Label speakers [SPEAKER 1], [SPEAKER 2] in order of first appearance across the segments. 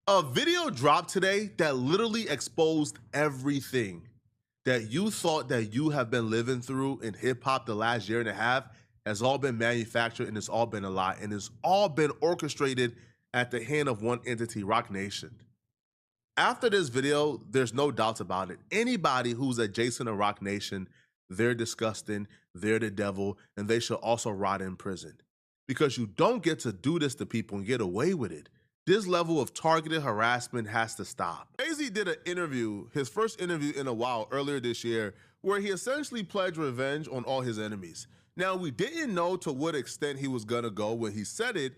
[SPEAKER 1] A video dropped today that literally exposed everything that you thought that you have been living through in hip hop the last year and a half has all been manufactured and it's all been a lie and it's all been orchestrated at the hand of one entity, Roc Nation. After this video, there's no doubts about it. Anybody who's adjacent to Roc Nation, they're disgusting, they're the devil, and they should also rot in prison. Because you don't get to do this to people and get away with it. This level of targeted harassment has to stop. Jay-Z did an interview, his first interview in a while earlier this year, where he essentially pledged revenge on all his enemies. Now, we didn't know to what extent he was gonna go when he said it,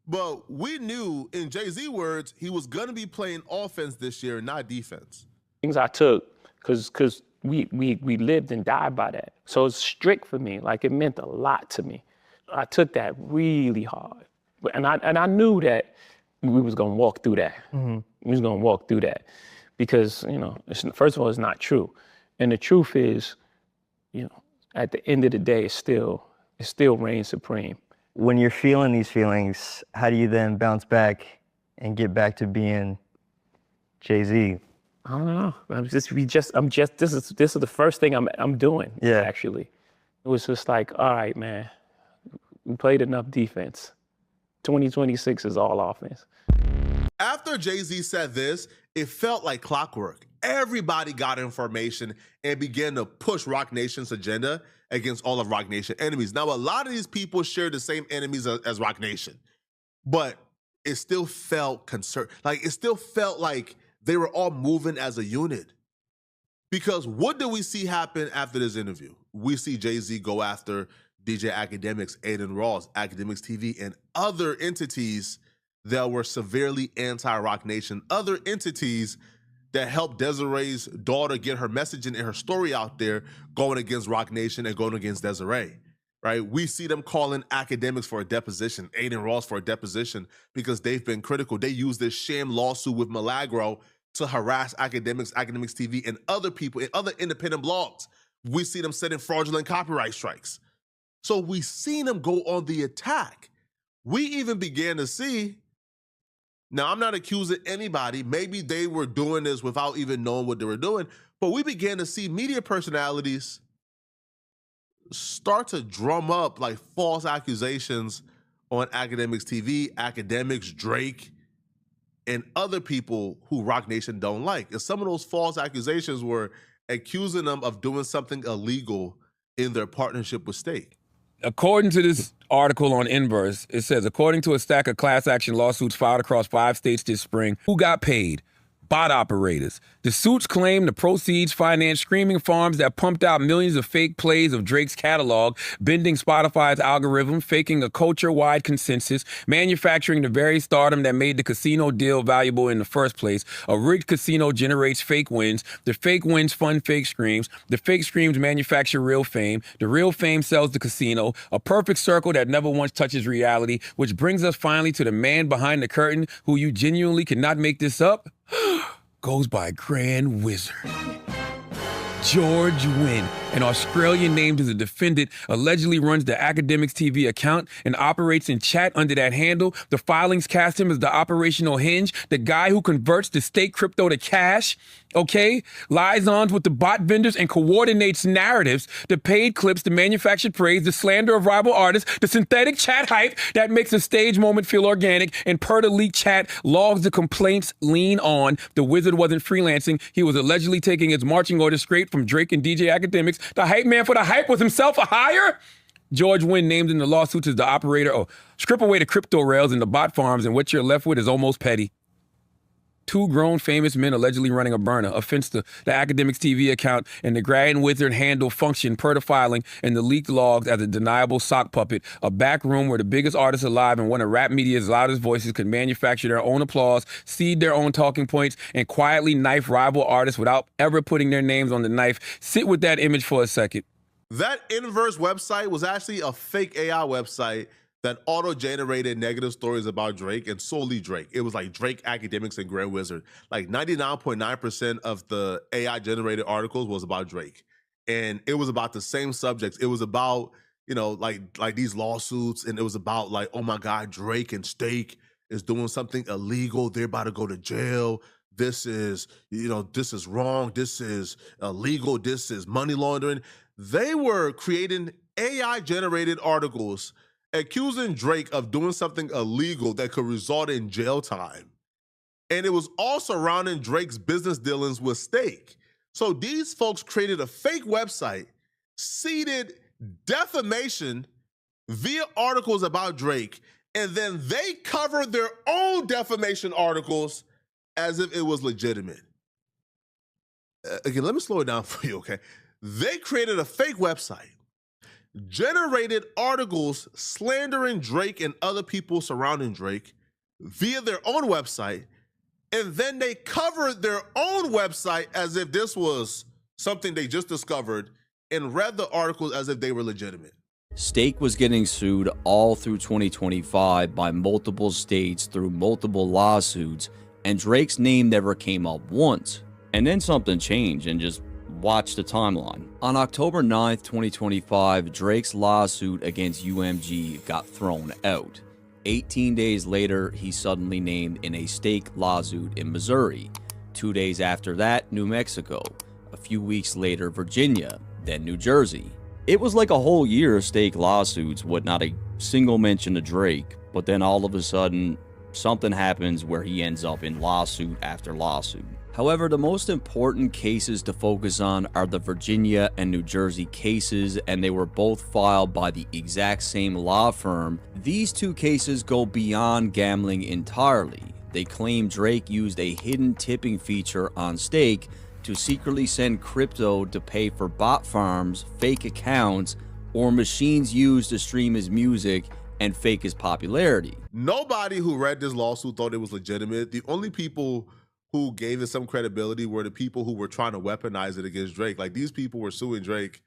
[SPEAKER 1] but we knew, in Jay-Z words, he was gonna be playing offense this year, not defense.
[SPEAKER 2] Things I took, because we lived and died by that. So it's strict for me, like it meant a lot to me. I took that really hard. And I knew that we was gonna walk through that. We was gonna walk through that. Because, first of all, it's not true. And the truth is, at the end of the day, it still reigns supreme.
[SPEAKER 3] When you're feeling these feelings, how do you then bounce back and get back to being Jay-Z?
[SPEAKER 2] I don't know. This is the first thing I'm doing.
[SPEAKER 3] Yeah.
[SPEAKER 2] Actually, it was just like, all right, man, we played enough defense. 2026 is all offense.
[SPEAKER 1] After Jay-Z said this, it felt like clockwork. Everybody got information and began to push Roc Nation's agenda against all of Roc Nation enemies. Now, a lot of these people share the same enemies as Roc Nation, but it still felt it still felt like they were all moving as a unit. Because what do we see happen after this interview? We see Jay-Z go after DJ Academics, Aiden Ross, Academics TV, and other entities that were severely anti-Roc Nation, other entities that helped Desiree's daughter get her messaging and her story out there, going against Roc Nation and going against Desiree, right? We see them calling Academics for a deposition, Aiden Ross for a deposition, because they've been critical. They used this sham lawsuit with Milagro to harass Academics, Academics TV, and other people in other independent blogs. We see them setting fraudulent copyright strikes. So we seen them go on the attack. We even began to see, now I'm not accusing anybody, maybe they were doing this without even knowing what they were doing, but we began to see media personalities start to drum up like false accusations on Academics TV, Academics, Drake, and other people who Roc Nation don't like. And some of those false accusations were accusing them of doing something illegal in their partnership with State.
[SPEAKER 4] According to this article on Inverse, it says, according to a stack of class action lawsuits filed across 5 states this spring, who got paid? Bot operators. The suits claim the proceeds financed streaming farms that pumped out millions of fake plays of Drake's catalog, bending Spotify's algorithm, faking a culture-wide consensus, manufacturing the very stardom that made the casino deal valuable in the first place. A rigged casino generates fake wins. The fake wins fund fake screams. The fake screams manufacture real fame. The real fame sells the casino. A perfect circle that never once touches reality, which brings us finally to the man behind the curtain who you genuinely cannot make this up. Goes by Grand Wizard. George Wynn, an Australian named as a defendant, allegedly runs the Academics TV account and operates in chat under that handle. The filings cast him as the operational hinge, the guy who converts the state crypto to cash, okay? Liaisons with the bot vendors and coordinates narratives, the paid clips, the manufactured praise, the slander of rival artists, the synthetic chat hype that makes a stage moment feel organic, and per the leaked chat, logs the complaints lean on. The wizard wasn't freelancing. He was allegedly taking his marching orders straight from Drake and DJ Academics. The hype man for the hype was himself a hire? George Wynn named in the lawsuits as the operator. Oh, strip away the crypto rails and the bot farms, and what you're left with is almost petty. 2 grown famous men allegedly running a burner, offense to the Academics TV account, and the Grand Wizard handle function per the filing and the leaked logs as a deniable sock puppet, a back room where the biggest artists alive and one of rap media's loudest voices could manufacture their own applause, seed their own talking points, and quietly knife rival artists without ever putting their names on the knife. Sit with that image for a second.
[SPEAKER 1] That Inverse website was actually a fake AI website that auto-generated negative stories about Drake and solely Drake. It was like Drake, Academics, and Grand Wizard. Like 99.9% of the AI-generated articles was about Drake. And it was about the same subjects. It was about, like these lawsuits, and it was about like, oh my God, Drake and Stake. is doing something illegal. They're about to go to jail. This is, this is wrong. This is illegal. This is money laundering. They were creating AI-generated articles accusing Drake of doing something illegal that could result in jail time. And it was all surrounding Drake's business dealings with Stake. So these folks created a fake website, seeded defamation via articles about Drake, and then they covered their own defamation articles as if it was legitimate. Again, let me slow it down for you, okay? They created a fake website, generated articles slandering Drake and other people surrounding Drake via their own website, and then they covered their own website as if this was something they just discovered and read the articles as if they were legitimate.
[SPEAKER 5] Stake was getting sued all through 2025 by multiple states through multiple lawsuits, and Drake's name never came up once. And then something changed, and just watch the timeline. On October 9th, 2025, Drake's lawsuit against UMG got thrown out. 18 days later, he's suddenly named in a Stake lawsuit in Missouri. 2 days after that, New Mexico. A few weeks later, Virginia, then New Jersey. It was like a whole year of Stake lawsuits with not a single mention of Drake, but then all of a sudden, something happens where he ends up in lawsuit after lawsuit. However, the most important cases to focus on are the Virginia and New Jersey cases, and they were both filed by the exact same law firm. These two cases go beyond gambling entirely. They claim Drake used a hidden tipping feature on Stake to secretly send crypto to pay for bot farms, fake accounts, or machines used to stream his music and fake his popularity.
[SPEAKER 1] Nobody who read this lawsuit thought it was legitimate. The only people who gave it some credibility were the people who were trying to weaponize it against Drake. Like, these people were suing Drake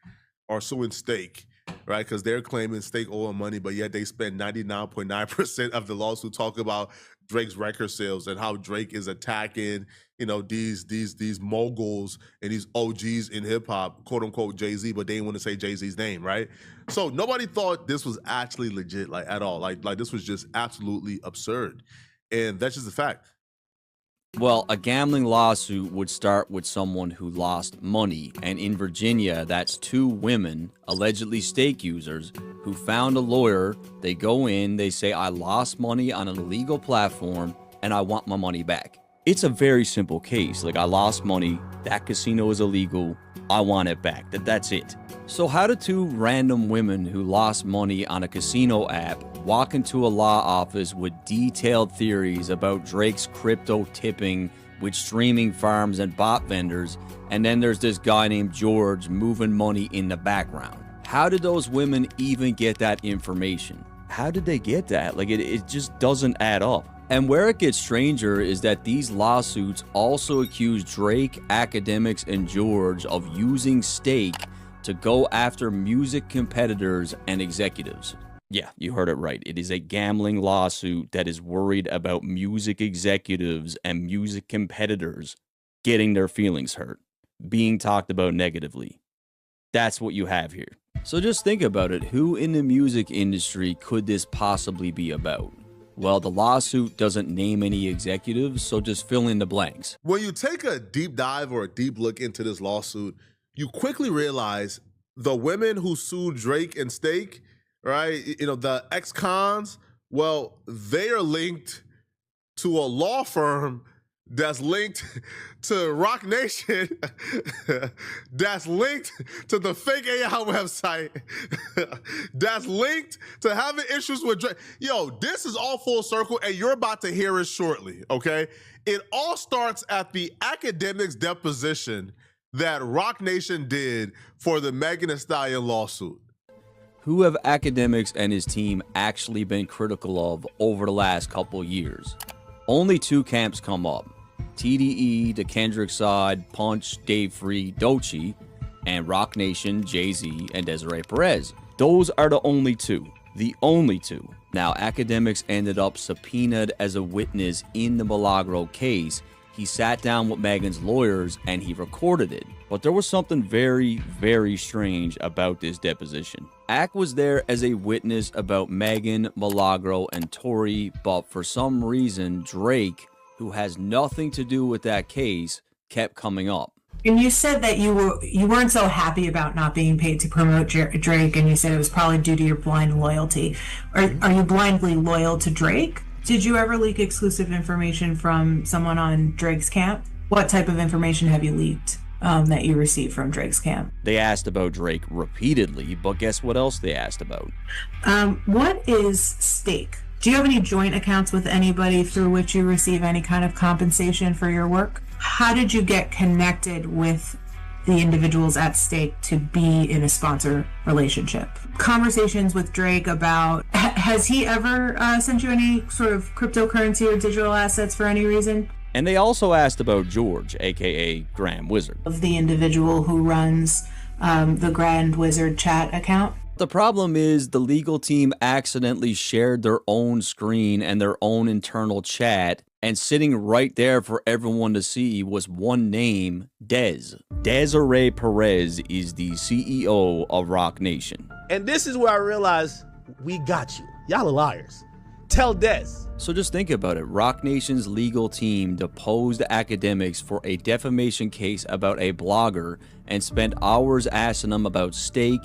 [SPEAKER 1] or suing Stake, right? Because they're claiming Stake owe them money, but yet they spend 99.9% of the lawsuit talking about Drake's record sales and how Drake is attacking, these moguls and these OGs in hip hop, quote unquote Jay-Z, but they didn't want to say Jay-Z's name, right? So nobody thought this was actually legit, like, at all. Like this was just absolutely absurd. And that's just a fact.
[SPEAKER 5] Well, a gambling lawsuit would start with someone who lost money, and in Virginia, that's two women, allegedly Stake users, who found a lawyer. They go in, they say, I lost money on an illegal platform, and I want my money back. It's a very simple case. Like, I lost money, that casino is illegal, I want it back. That's it. So how did two random women who lost money on a casino app walk into a law office with detailed theories about Drake's crypto tipping with streaming farms and bot vendors, and then there's this guy named George moving money in the background? How did those women even get that information? How did they get that? Like, it just doesn't add up. And where it gets stranger is that these lawsuits also accuse Drake, Academics, and George of using Stake to go after music competitors and executives. Yeah, you heard it right. It is a gambling lawsuit that is worried about music executives and music competitors getting their feelings hurt, being talked about negatively. That's what you have here. So just think about it. Who in the music industry could this possibly be about? Well, the lawsuit doesn't name any executives, so just fill in the blanks.
[SPEAKER 1] When you take a deep dive or a deep look into this lawsuit, you quickly realize the women who sued Drake and Stake, right? The ex-cons, well, they are linked to a law firm that's linked to Roc Nation, that's linked to the fake AI website, that's linked to having issues with Drake. Yo, this is all full circle, and you're about to hear it shortly, okay? It all starts at the Academics deposition that Roc Nation did for the Megan Thee Stallion lawsuit.
[SPEAKER 5] Who have Academics and his team actually been critical of over the last couple years? Only two camps come up. TDE, the Kendrick side, Punch, Dave Free, Doechii, and Roc Nation, Jay-Z, and Desiree Perez. Those are the only two. The only two. Now, Academics ended up subpoenaed as a witness in the Milagro case, he sat down with Megan's lawyers and he recorded it. But there was something very, very strange about this deposition. Ack was there as a witness about Megan, Milagro, and Tori, but for some reason, Drake, who has nothing to do with that case, kept coming up.
[SPEAKER 6] And you said that you weren't so happy about not being paid to promote Drake, and you said it was probably due to your blind loyalty. Are you blindly loyal to Drake? Did you ever leak exclusive information from someone on Drake's camp? What type of information have you leaked that you received from Drake's camp?
[SPEAKER 5] They asked about Drake repeatedly, but guess what else they asked about?
[SPEAKER 6] What is stake? Do you have any joint accounts with anybody through which you receive any kind of compensation for your work? How did you get connected with the individuals at stake to be in a sponsor relationship? Conversations with Drake about, has he ever sent you any sort of cryptocurrency or digital assets for any reason?
[SPEAKER 5] And they also asked about George, aka Grand Wizard.
[SPEAKER 6] Of the individual who runs the Grand Wizard chat account?
[SPEAKER 5] The problem is the legal team accidentally shared their own screen and their own internal chat, and sitting right there for everyone to see was one name, Dez. Desiree Perez is the CEO of Roc Nation.
[SPEAKER 7] And this is where I realized we got you. Y'all are liars. Tell Dez.
[SPEAKER 5] So just think about it. Roc Nation's legal team deposed academics for a defamation case about a blogger and spent hours asking them about Stake,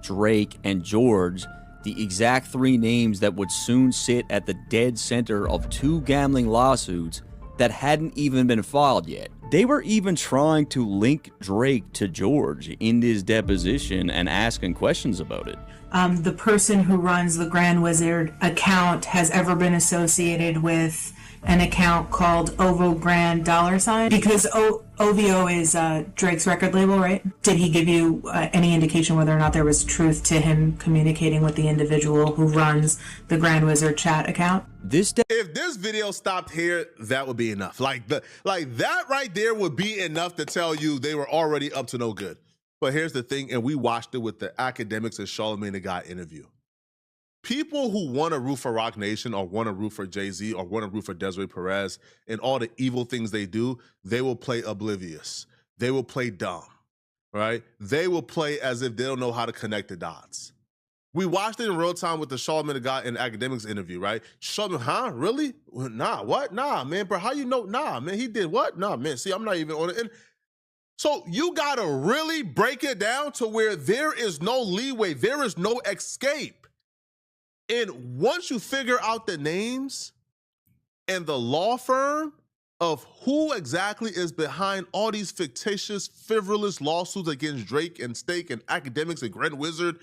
[SPEAKER 5] Drake, and George, the exact three names that would soon sit at the dead center of two gambling lawsuits that hadn't even been filed yet. They were even trying to link Drake to George in this deposition and asking questions about it.
[SPEAKER 6] The person who runs the Grand Wizard account has ever been associated with an account called OVO Grand $? Because OVO is Drake's record label, right? Did he give you any indication whether or not there was truth to him communicating with the individual who runs the Grand Wizard chat account?
[SPEAKER 1] If this video stopped here, that would be enough. Like that right there would be enough to tell you they were already up to no good. But here's the thing, and we watched it with the academics and Charlamagne the God interview. People who want to root for Roc Nation or want to root for Jay-Z or want to root for Desiree Perez and all the evil things they do, they will play oblivious. They will play dumb, right? They will play as if they don't know how to connect the dots. We watched it in real time with the Charlamagne the God and academics interview, right? Charlamagne, huh? Really? Nah, what? Nah, man, bro, how you know? Nah, man, he did what? Nah, man, see, I'm not even on it. And so you got to really break it down to where there is no leeway. There is no escape. And once you figure out the names and the law firm of who exactly is behind all these fictitious, frivolous lawsuits against Drake and Stake and academics and Grand Wizard,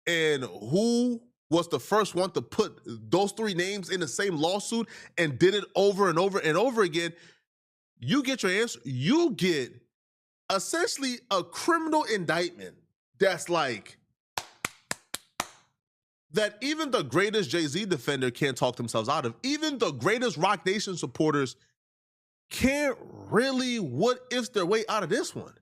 [SPEAKER 1] and who was the first one to put those three names in the same lawsuit and did it over and over and over again, you get your answer. You get essentially a criminal indictment that's like, that even the greatest Jay-Z defender can't talk themselves out of. Even the greatest Roc Nation supporters can't really what-if their way out of this one.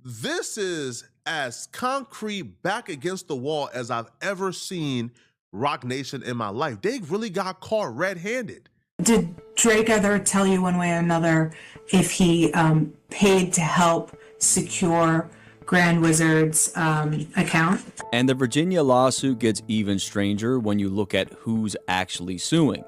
[SPEAKER 1] This is as concrete back against the wall as I've ever seen Roc Nation in my life. They really got caught red-handed.
[SPEAKER 6] Did Drake ever tell you one way or another if he paid to help secure Grand Wizard's account?
[SPEAKER 5] And the Virginia lawsuit gets even stranger when you look at who's actually suing.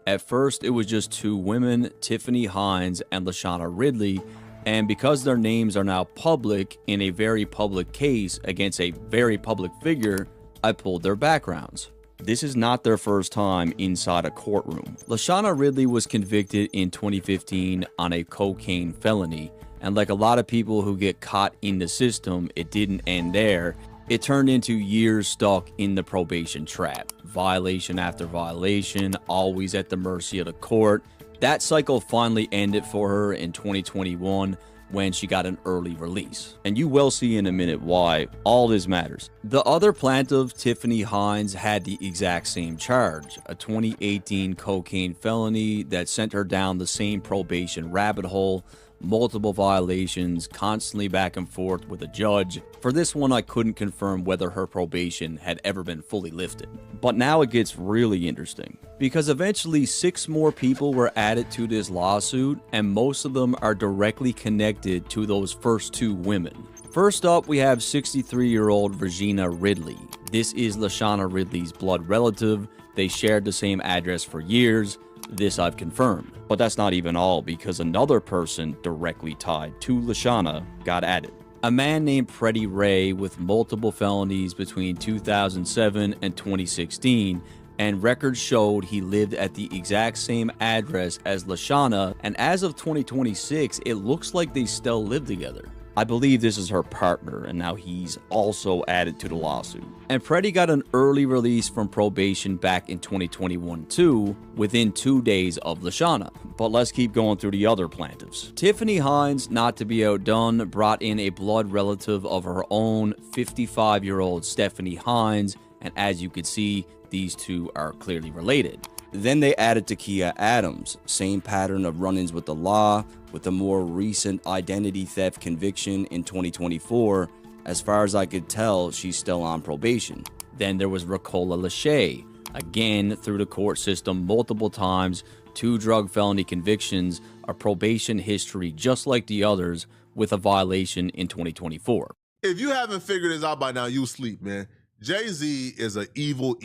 [SPEAKER 5] At first, it was just two women, Tiffany Hines and Lashana Ridley, and because their names are now public in a very public case against a very public figure, I pulled their backgrounds. This is not their first time inside a courtroom. Lashana Ridley was convicted in 2015 on a cocaine felony, and like a lot of people who get caught in the system, it didn't end there. It turned into years stuck in the probation trap. Violation after violation, always at the mercy of the court. That cycle finally ended for her in 2021 when she got an early release. And you will see in a minute why all this matters. The other plaintiff, Tiffany Hines, had the exact same charge, a 2018 cocaine felony that sent her down the same probation rabbit hole, multiple violations, constantly back and forth with a judge. For this one, I couldn't confirm whether her probation had ever been fully lifted. But now it gets really interesting, because eventually 6 more people were added to this lawsuit, and most of them are directly connected to those first 2 women. First up, we have 63-year-old Regina Ridley. This is Lashana Ridley's blood relative. They shared the same address for years. This I've confirmed. But that's not even all, because another person directly tied to Lashana got added. A man named Freddie Ray with multiple felonies between 2007 and 2016, and records showed he lived at the exact same address as Lashana, and as of 2026, it looks like they still live together. I believe this is her partner, and now he's also added to the lawsuit. And Freddie got an early release from probation back in 2021 too, within 2 days of Lashana. But let's keep going through the other plaintiffs. Tiffany Hines, not to be outdone, brought in a blood relative of her own, 55-year-old Stephanie Hines, and as you could see, these two are clearly related. Then they added Takia Adams, same pattern of run-ins with the law, with a more recent identity theft conviction in 2024. As far as I could tell, she's still on probation. Then there was Ricola Lachey, again through the court system multiple times, 2 drug felony convictions, a probation history just like the others, with a violation in 2024.
[SPEAKER 1] If you haven't figured this out by now, you sleep, man. Jay-Z is an evil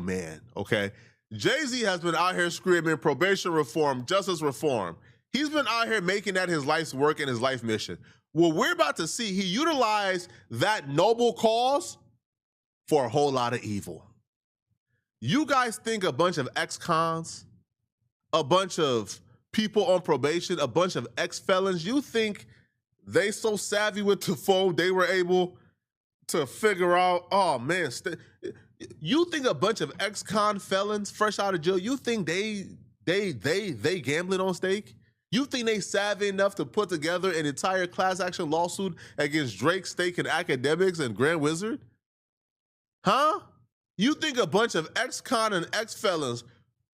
[SPEAKER 1] man, okay? Jay-Z has been out here screaming probation reform, justice reform. He's been out here making that his life's work and his life mission. What we're about to see, he utilized that noble cause for a whole lot of evil. You guys think a bunch of ex-cons, a bunch of people on probation, a bunch of ex-felons, you think they so savvy with the phone they were able to figure out, oh man, you think a bunch of ex-con felons fresh out of jail, you think they gambling on stake? You think they savvy enough to put together an entire class action lawsuit against Drake, Stake, and Academics and Grand Wizard? Huh? You think a bunch of ex-con and ex-felons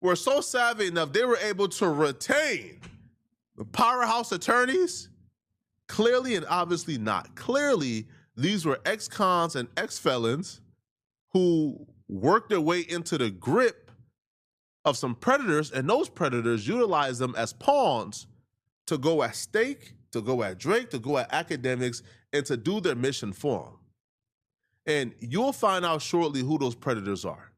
[SPEAKER 1] were so savvy enough they were able to retain the powerhouse attorneys? Clearly and obviously not. Clearly, these were ex-cons and ex-felons who worked their way into the grip of some predators, and those predators utilized them as pawns to go at Stake, to go at Drake, to go at Academics, and to do their mission for them. And you'll find out shortly who those predators are.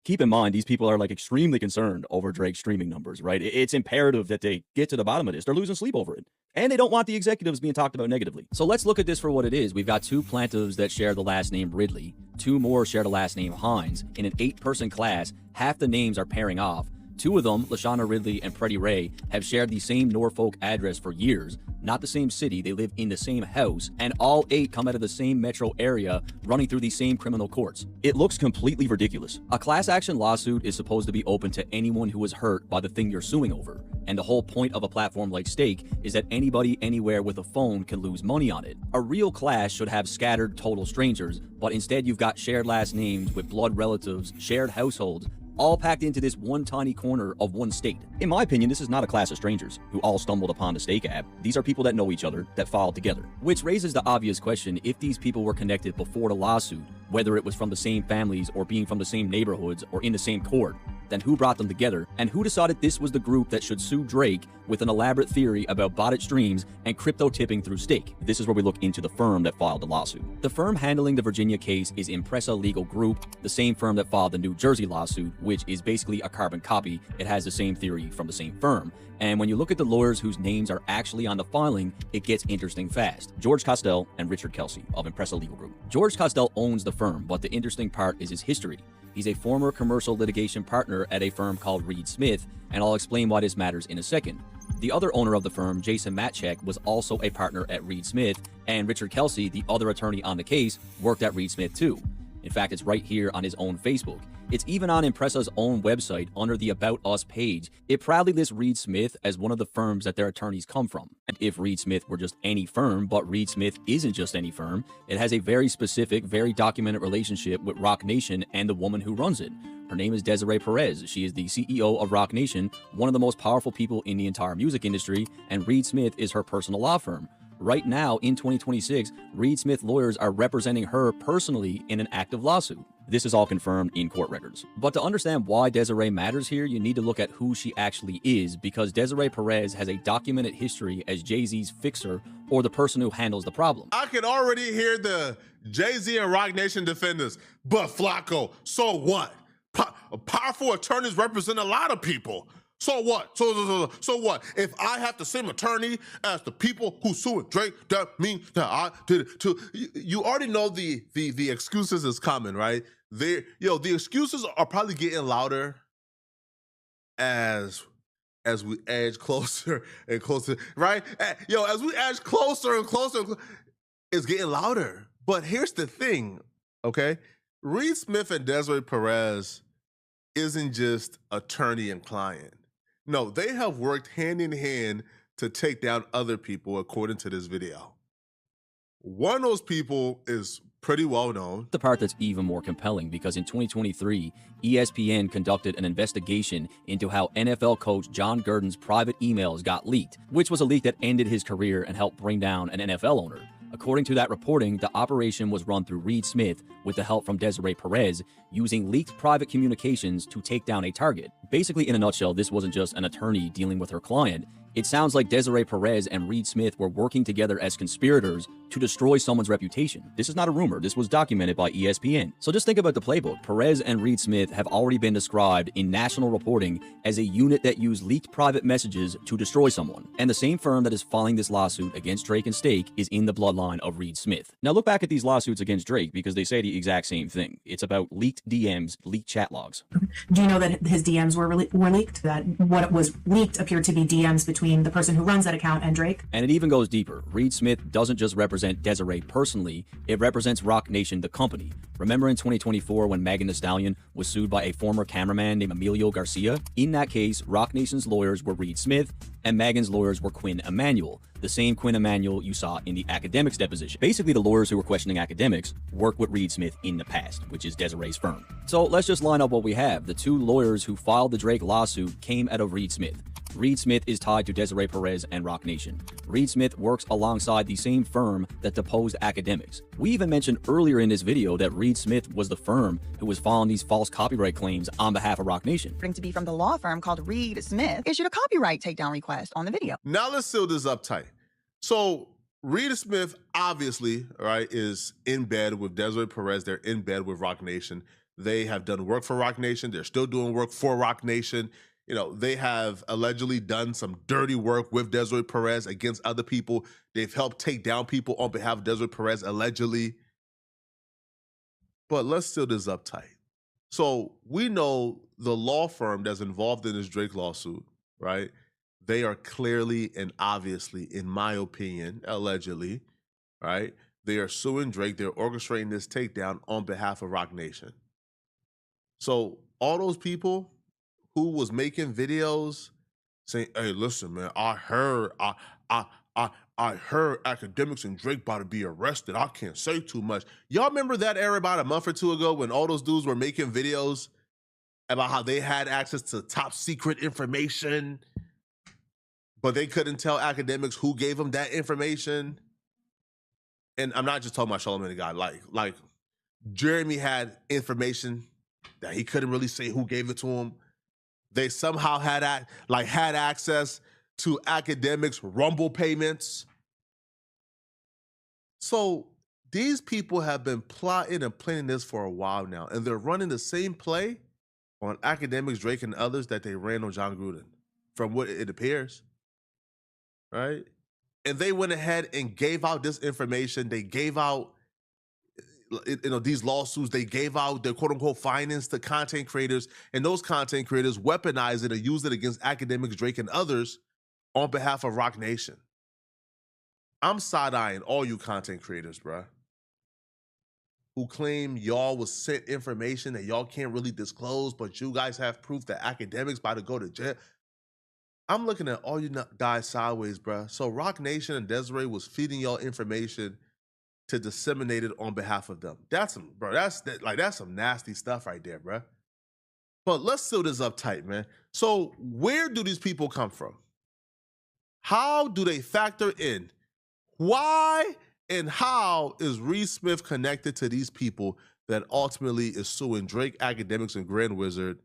[SPEAKER 5] Keep in mind, these people are like extremely concerned over Drake's streaming numbers, right? It's imperative that they get to the bottom of this. They're losing sleep over it. And they don't want the executives being talked about negatively. So let's look at this for what it is. We've got 2 plaintiffs that share the last name Ridley. 2 more share the last name Hines. In an 8-person class, half the names are pairing off. 2 of them, Lashana Ridley and Freddie Ray, have shared the same Norfolk address for years. Not the same city, they live in the same house, and all 8 come out of the same metro area, running through the same criminal courts. It looks completely ridiculous. A class action lawsuit is supposed to be open to anyone who was hurt by the thing you're suing over. And the whole point of a platform like Stake is that anybody anywhere with a phone can lose money on it. A real class should have scattered total strangers, but instead you've got shared last names with blood relatives, shared households, all packed into this one tiny corner of one state. In my opinion, this is not a class of strangers who all stumbled upon the Stake app. These are people that know each other, that filed together. Which raises the obvious question, if these people were connected before the lawsuit, whether it was from the same families or being from the same neighborhoods or in the same court, then who brought them together, and who decided this was the group that should sue Drake with an elaborate theory about botted streams and crypto tipping through Stake? This is where we look into the firm that filed the lawsuit. The firm handling the Virginia case is Impressa Legal Group, the same firm that filed the New Jersey lawsuit, which is basically a carbon copy. It has the same theory from the same firm. And when you look at the lawyers whose names are actually on the filing, it gets interesting fast. George Costell and Richard Kelsey of Impressa Legal Group. George Costell owns the firm, but the interesting part is his history. He's a former commercial litigation partner at a firm called Reed Smith, and I'll explain why this matters in a second. The other owner of the firm, Jason Matchek, was also a partner at Reed Smith, and Richard Kelsey, the other attorney on the case, worked at Reed Smith too. In fact, it's right here on his own Facebook. It's even on Impressa's own website under the About Us page. It proudly lists Reed Smith as one of the firms that their attorneys come from. And if Reed Smith were just any firm, but Reed Smith isn't just any firm, it has a very specific, very documented relationship with Roc Nation and the woman who runs it. Her name is Desiree Perez. She is the CEO of Roc Nation, one of the most powerful people in the entire music industry, and Reed Smith is her personal law firm. Right now, in 2026, Reed Smith lawyers are representing her personally in an active lawsuit. This is all confirmed in court records. But to understand why Desiree matters here, you need to look at who she actually is, because Desiree Perez has a documented history as Jay-Z's fixer, or the person who handles the problem.
[SPEAKER 1] I can already hear the Jay-Z and Roc Nation defenders, but Flacco, so what? Powerful attorneys represent a lot of people. So what? So what? If I have the same attorney as the people who suing Drake, that means that I did it too. You already know the excuses is coming, right? The excuses are probably getting louder as we edge closer and closer, right? As we edge closer and closer, it's getting louder. But here's the thing, okay? Reed Smith and Desiree Perez isn't just attorney and client. No, they have worked hand in hand to take down other people, according to this video. One of those people is pretty well known.
[SPEAKER 5] The part that's even more compelling, because in 2023, ESPN conducted an investigation into how NFL coach John Gurdon's private emails got leaked, which was a leak that ended his career and helped bring down an NFL owner. According to that reporting, the operation was run through Reed Smith with the help from Desiree Perez, using leaked private communications to take down a target. Basically, in a nutshell, this wasn't just an attorney dealing with her client. It sounds like Desiree Perez and Reed Smith were working together as conspirators to destroy someone's reputation. This is not a rumor. This was documented by ESPN. So just think about the playbook. Perez and Reed Smith have already been described in national reporting as a unit that used leaked private messages to destroy someone. And the same firm that is filing this lawsuit against Drake and Stake is in the bloodline of Reed Smith. Now look back at these lawsuits against Drake, because they say the exact same thing. It's about leaked DMs, leaked chat logs.
[SPEAKER 6] Do you know that his DMs were leaked? That what was leaked appeared to be DMs between the person who runs that account and Drake?
[SPEAKER 5] And it even goes deeper. Reed Smith doesn't just represent Desiree personally, it represents Roc Nation, the company. Remember in 2024 when Megan Thee Stallion was sued by a former cameraman named Emilio Garcia? In that case, Roc Nation's lawyers were Reed Smith, and Megan's lawyers were Quinn Emanuel, the same Quinn Emanuel you saw in the Academics deposition. Basically, the lawyers who were questioning Academics worked with Reed Smith in the past, which is Desiree's firm. So let's just line up what we have. The two lawyers who filed the Drake lawsuit came out of Reed Smith. Reed Smith is tied to Desiree Perez and Roc Nation. Reed Smith works alongside the same firm that deposed Academics. We even mentioned earlier in this video that Reed Smith was the firm who was filing these false copyright claims on behalf of Roc Nation.
[SPEAKER 8] To be from the law firm called Reed Smith, issued a copyright takedown request on the video.
[SPEAKER 1] Now let's seal this up tight. So Reed Smith, obviously, right, is in bed with Desiree Perez. They're in bed with Roc Nation. They have done work for Roc Nation. They're still doing work for Roc Nation. They have allegedly done some dirty work with Desiree Perez against other people. They've helped take down people on behalf of Desiree Perez, allegedly. But let's seal this up tight. So we know the law firm that's involved in this Drake lawsuit, right? They are clearly and obviously, in my opinion, allegedly, right? They are suing Drake. They're orchestrating this takedown on behalf of Roc Nation. So all those people who was making videos saying, "Hey, listen, man, I heard Academics and Drake about to be arrested. I can't say too much." Y'all remember that era about a month or two ago when all those dudes were making videos about how they had access to top secret information, but they couldn't tell Academics who gave them that information? And I'm not just talking about Charlamagne the God. Like Jeremy had information that he couldn't really say who gave it to him. They somehow had access to Academics' Rumble payments. So these people have been plotting and planning this for a while now, and they're running the same play on Academics, Drake, and others that they ran on John Gruden, from what it appears, right? And they went ahead and gave out this information. They gave out these lawsuits. They gave out their quote-unquote finance to content creators, and those content creators weaponize it and use it against Academics, Drake, and others on behalf of Roc Nation. I'm side-eyeing all you content creators, bruh, who claim y'all was sent information that y'all can't really disclose, but you guys have proof that Academics about to go to jail. I'm looking at all you guys sideways, bruh. So Roc Nation and Desiree was feeding y'all information to disseminate it on behalf of them. That's some nasty stuff right there, bruh. But let's seal this up tight, man. So where do these people come from? How do they factor in? Why and how is Reed Smith connected to these people that ultimately is suing Drake, Academics, and Grand Wizard,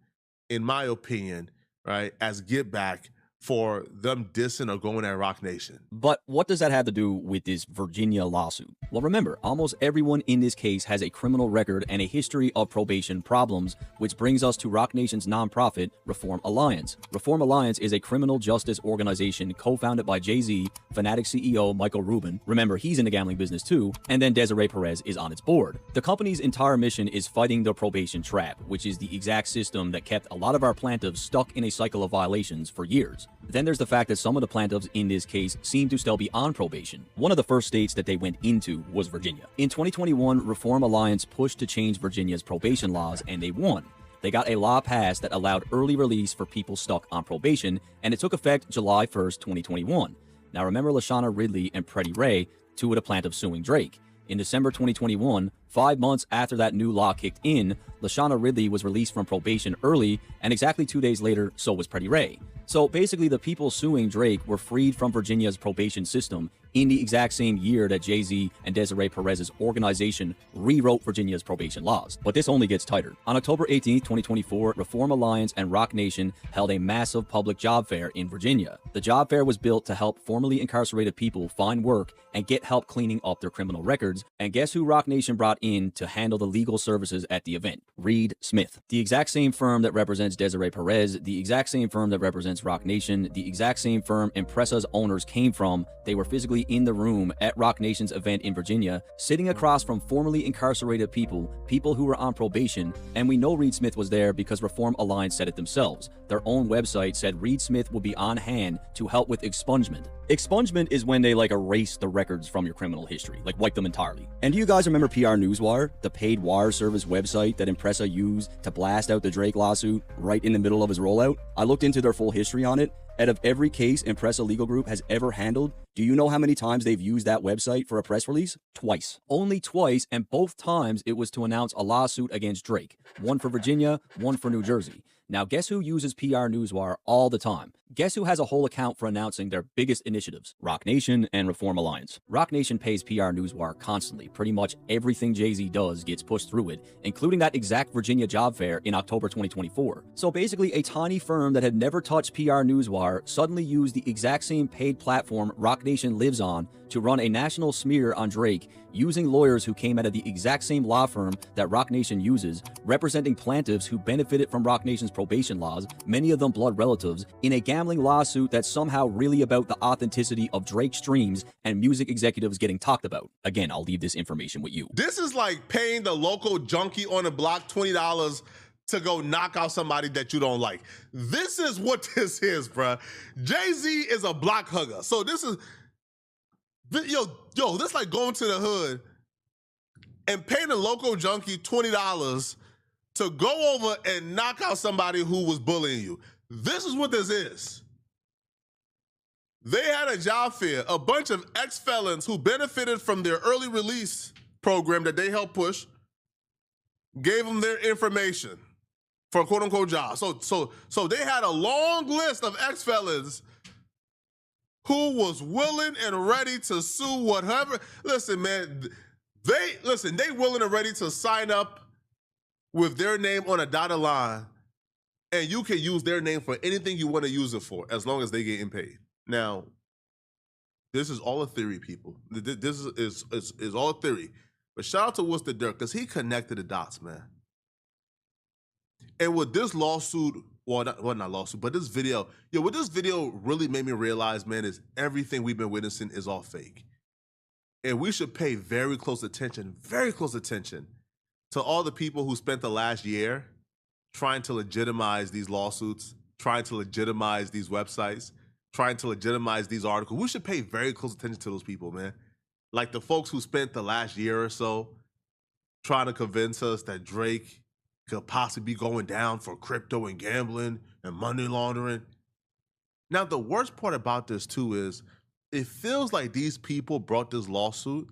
[SPEAKER 1] in my opinion, right, as get back for them dissing or going at Roc Nation?
[SPEAKER 5] But what does that have to do with this Virginia lawsuit? Well, remember, almost everyone in this case has a criminal record and a history of probation problems, which brings us to Roc Nation's nonprofit, Reform Alliance. Reform Alliance is a criminal justice organization co-founded by Jay-Z, Fanatic CEO Michael Rubin. Remember, he's in the gambling business too, and then Desiree Perez is on its board. The company's entire mission is fighting the probation trap, which is the exact system that kept a lot of our plaintiffs stuck in a cycle of violations for years. Then there's the fact that some of the plaintiffs in this case seem to still be on probation. One of the first states that they went into was Virginia. In 2021, Reform Alliance pushed to change Virginia's probation laws, and they won. They got a law passed that allowed early release for people stuck on probation, and it took effect July 1st, 2021. Now remember Lashana Ridley and Freddie Ray, two of the plaintiffs suing Drake. In December 2021, 5 months after that new law kicked in, Lashana Ridley was released from probation early, and exactly 2 days later, so was Freddie Ray. So basically, the people suing Drake were freed from Virginia's probation system in the exact same year that Jay-Z and Desiree Perez's organization rewrote Virginia's probation laws. But this only gets tighter. On October 18, 2024, Reform Alliance and Roc Nation held a massive public job fair in Virginia. The job fair was built to help formerly incarcerated people find work and get help cleaning up their criminal records. And guess who Roc Nation brought in to handle the legal services at the event? Reed Smith. The exact same firm that represents Desiree Perez, the exact same firm that represents Roc Nation, the exact same firm Impressa's owners came from. They were physically in the room at Roc Nation's event in Virginia, sitting across from formerly incarcerated people who were on probation, and we know Reed Smith was there because Reform Alliance said it themselves. Their own website said Reed Smith would be on hand to help with expungement. Expungement is when they erase the records from your criminal history, wipe them entirely. And do you guys remember PR Newswire, the paid wire service website that Impressa used to blast out the Drake lawsuit right in the middle of his rollout? I looked into their full history on it. Out of every case Impressa Legal Group has ever handled, do you know how many times they've used that website for a press release? Twice. Only twice, and both times it was to announce a lawsuit against Drake. One for Virginia, one for New Jersey. Now guess who uses PR Newswire all the time? Guess who has a whole account for announcing their biggest initiatives? Roc Nation and Reform Alliance. Roc Nation pays PR Newswire constantly. Pretty much everything Jay-Z does gets pushed through it, including that exact Virginia job fair in October 2024. So basically, a tiny firm that had never touched PR Newswire suddenly used the exact same paid platform Roc Nation lives on to run a national smear on Drake, using lawyers who came out of the exact same law firm that Roc Nation uses, representing plaintiffs who benefited from Roc Nation's probation laws, many of them blood relatives, in a gambling lawsuit that's somehow really about the authenticity of Drake's streams and music executives getting talked about. Again, I'll leave this information with you.
[SPEAKER 1] This is like paying the local junkie on the block $20 to go knock out somebody that you don't like. This is what this is, bruh. Jay-Z is a block hugger. So this is, this is like going to the hood and paying a local junkie $20 to go over and knock out somebody who was bullying you. This is what this is. They had a job fair, a bunch of ex-felons who benefited from their early release program that they helped push, gave them their information for quote-unquote jobs. So they had a long list of ex-felons who was willing and ready to sue whatever. Listen, man, they willing and ready to sign up with their name on a dotted line, and you can use their name for anything you want to use it for, as long as they getting paid. Now, this is all a theory, people. This is all a theory. But shout out to What's the Dirt, because he connected the dots, man. And with this lawsuit, not lawsuit, but this video, what this video really made me realize, man, is everything we've been witnessing is all fake. And we should pay very close attention to all the people who spent the last year trying to legitimize these lawsuits, trying to legitimize these websites, trying to legitimize these articles. We should pay very close attention to those people, man. Like the folks who spent the last year or so trying to convince us that Drake could possibly be going down for crypto and gambling and money laundering. Now, the worst part about this too is it feels like these people brought this lawsuit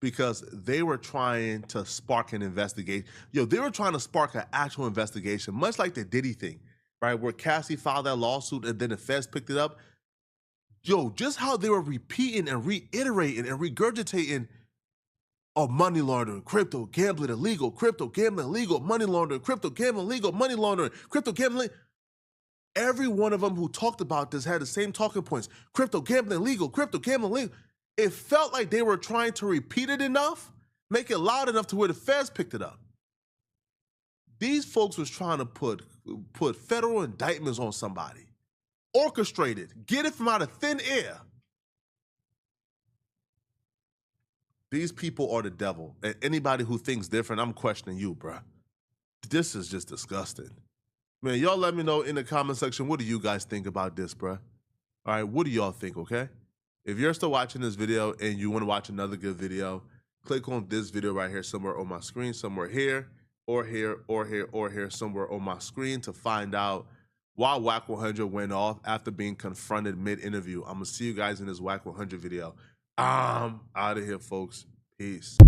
[SPEAKER 1] because they were trying to spark an investigation. They were trying to spark an actual investigation, much like the Diddy thing, right? Where Cassie filed that lawsuit and then the feds picked it up. Just how they were repeating and reiterating and regurgitating money laundering, crypto gambling illegal, crypto gambling illegal, money laundering, crypto gambling illegal, money laundering, crypto gambling. Every one of them who talked about this had the same talking points. Crypto gambling illegal, crypto gambling illegal. It felt like they were trying to repeat it enough, make it loud enough to where the feds picked it up. These folks was trying to put federal indictments on somebody. Orchestrated, get it from out of thin air. These people are the devil. And anybody who thinks different, I'm questioning you, bruh. This is just disgusting. Man, y'all let me know in the comment section, what do you guys think about this, bruh? All right, what do y'all think, okay? If you're still watching this video and you want to watch another good video, click on this video right here somewhere on my screen, somewhere here, or here, or here, or here, somewhere on my screen to find out why Whack 100 went off after being confronted mid-interview. I'm going to see you guys in this Whack 100 video. I'm out of here, folks. Peace.